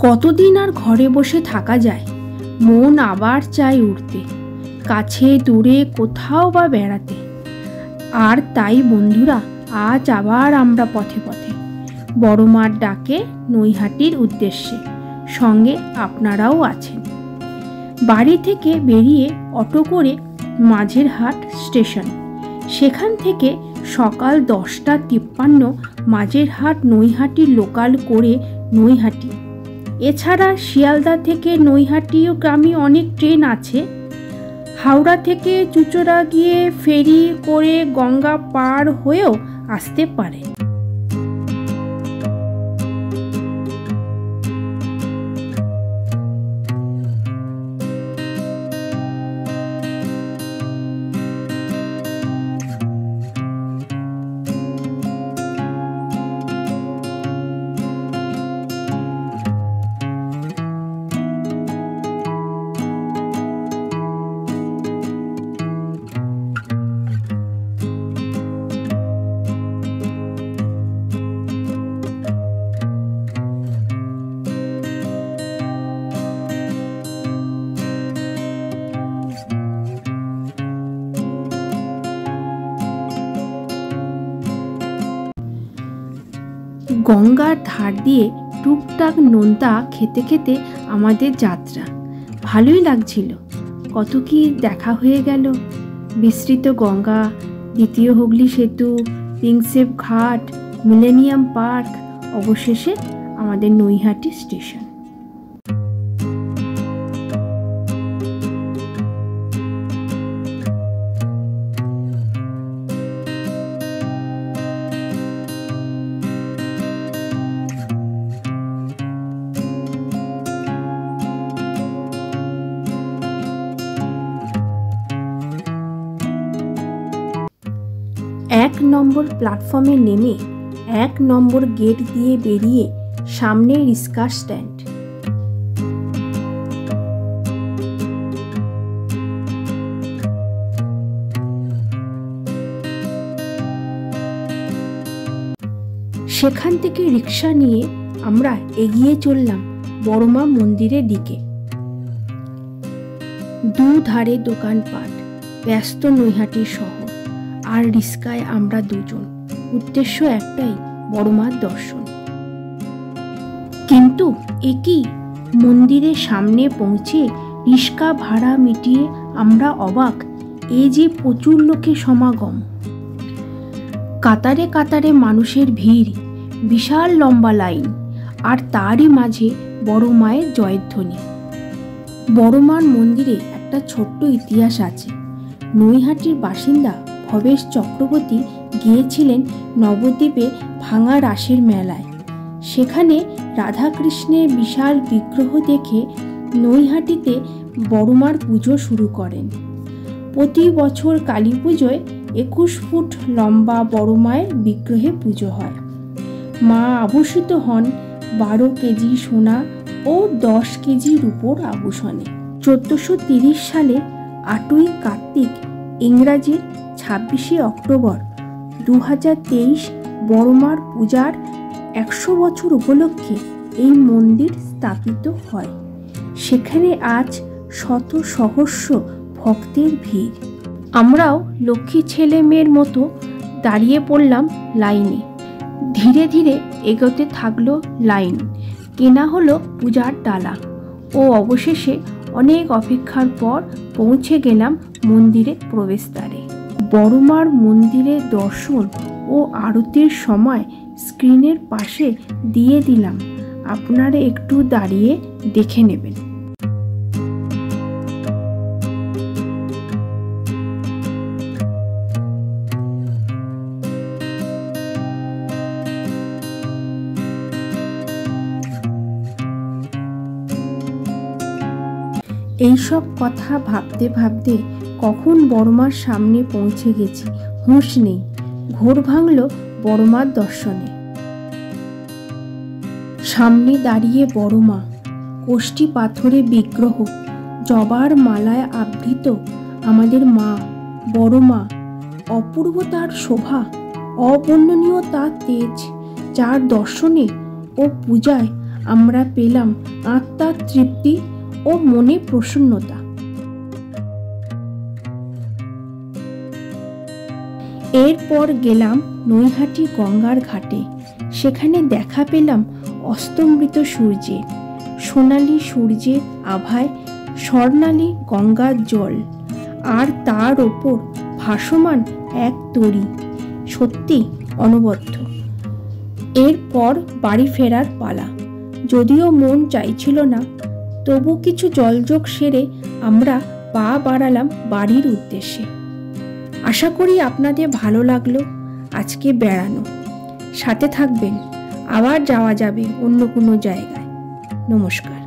কতদিন আর ঘরে বসে থাকা যায়, মন আবার চায় উঠতে, কাছে দূরে কোথাও বা বেড়াতে। আর তাই বন্ধুরা, আজ আবার আমরা পথে পথে বড় মার ডাকে নৈহাটির উদ্দেশ্যে। সঙ্গে আপনারাও আছেন। বাড়ি থেকে বেরিয়ে অটো করে মাঝেরহাট স্টেশন, সেখান থেকে সকাল 10:53 মাঝেরহাট নৈহাটি লোকাল করে নৈহাটি। এছাড়া শিয়ালদা থেকে নৈহাটিগামী অনেক ট্রেন আছে। হাওড়া থেকে চুঁচুড়া গিয়ে ফেরি করে গঙ্গা পার হয়েও আসতে পারে। গঙ্গার ধার দিয়ে টুকটাক নোনতা খেতে খেতে আমাদের যাত্রা। ভালোই লাগছিল। কত কি দেখা হয়ে গেল। বিস্তৃত গঙ্গা, দ্বিতীয় হুগলি সেতু, প্রিন্সেপ ঘাট, মিলেনিয়াম পার্ক, অবশেষে আমাদের নৈহাটি স্টেশন। এক নম্বর প্ল্যাটফর্মে নেমে 1 নম্বর গেট দিয়ে বেরিয়ে সামনে রিক্সা স্ট্যান্ড। সেখান থেকে রিক্সা নিয়ে আমরা এগিয়ে চললাম বড়মা মন্দিরের দিকে। দুধারে দোকানপাট, ব্যস্ত নৈহাটি শহর, আর রিক্সায় আমরা দুজন। উদ্দেশ্য একটাই, বড়মার দর্শন। কিন্তু একই মন্দিরের সামনে পৌঁছে রিক্সা ভাড়া মিটিয়ে আমরা অবাক। এ যে প্রচুর লোকের সমাগম। কাতারে কাতারে মানুষের ভিড়, বিশাল লম্বা লাইন, আর তারই মাঝে বড় মায়ের জয়ধ্বনি। বড় মার মন্দিরে একটা ছোট্ট ইতিহাস আছে। নৈহাটির বাসিন্দা ভবেশ চক্রবর্তী গিয়েছিলেন নবদ্বীপে ভাঙা রাসের মেলায়। সেখানে রাধাকৃষ্ণের বিশাল বিগ্রহ দেখে নৈহাটিতে বড়মার পুজো শুরু করেন। প্রতি বছর কালী পুজোয় 21 ফুট লম্বা বড় মায়ের বিগ্রহে পুজো হয়। মা আভূষিত হন 12 কেজি সোনা ও 10 কেজি রূপোর আভূষণে। 1430 সালে 8ই কার্তিক, ইংরাজির 26শে অক্টোবর 2023 বড়মার পূজার 100 বছর উপলক্ষে এই মন্দির স্থাপিত হয়। সেখানে আজ শত সহস্র ভক্তের ভিড়। আমরাও লক্ষ্মী ছেলে মেয়ের মতো দাঁড়িয়ে পড়লাম লাইনে। ধীরে ধীরে এগোতে থাকলো লাইন। কেনা হলো পূজার ডালা ও অবশেষে অনেক অপেক্ষার পর পৌঁছে গেলাম মন্দিরের প্রবেশদ্বারে। বড়মার মন্দিরের দর্শন ও আরতির সময় স্ক্রিনের পাশে দিয়ে দিলাম, আপনারা একটু দাঁড়িয়ে দেখে নেবেন। এইসব কথা ভাবতে ভাবতে কখন বড়মার সামনে পৌঁছে গেছি হুঁশ নেই। ঘোর ভাঙল বড়মার দর্শনে। সামনে দাঁড়িয়ে বড়মা, কোষ্ঠী পাথরে বিগ্রহ, জবার মালায় আবৃত আমাদের মা, বড় মা। অপূর্ব তার শোভা, অবর্ণনীয় তার তেজ, যার দর্শনে ও পূজায় আমরা পেলাম আত্মার তৃপ্তি ও মনে প্রসন্নতা। এরপর গেলাম নৈহাটি গঙ্গার ঘাটে। সেখানে দেখা পেলাম অস্তমৃত সূর্যের, সোনালি সূর্যের আভায় স্বর্ণালী গঙ্গার জল, আর তার ওপর ভাসমান এক তরী, সত্যি অনবদ্য। এরপর বাড়ি ফেরার পালা। যদিও মন চাইছিল না, তবু কিছু জলযোগ সেরে আমরা পা বাড়ালাম বাড়ির উদ্দেশ্যে। আশা করি আপনাদের ভালো লাগলো আজকে বেড়ানো। সাথে থাকবেন, আবার যাওয়া যাবে অন্য কোনো জায়গায়। নমস্কার।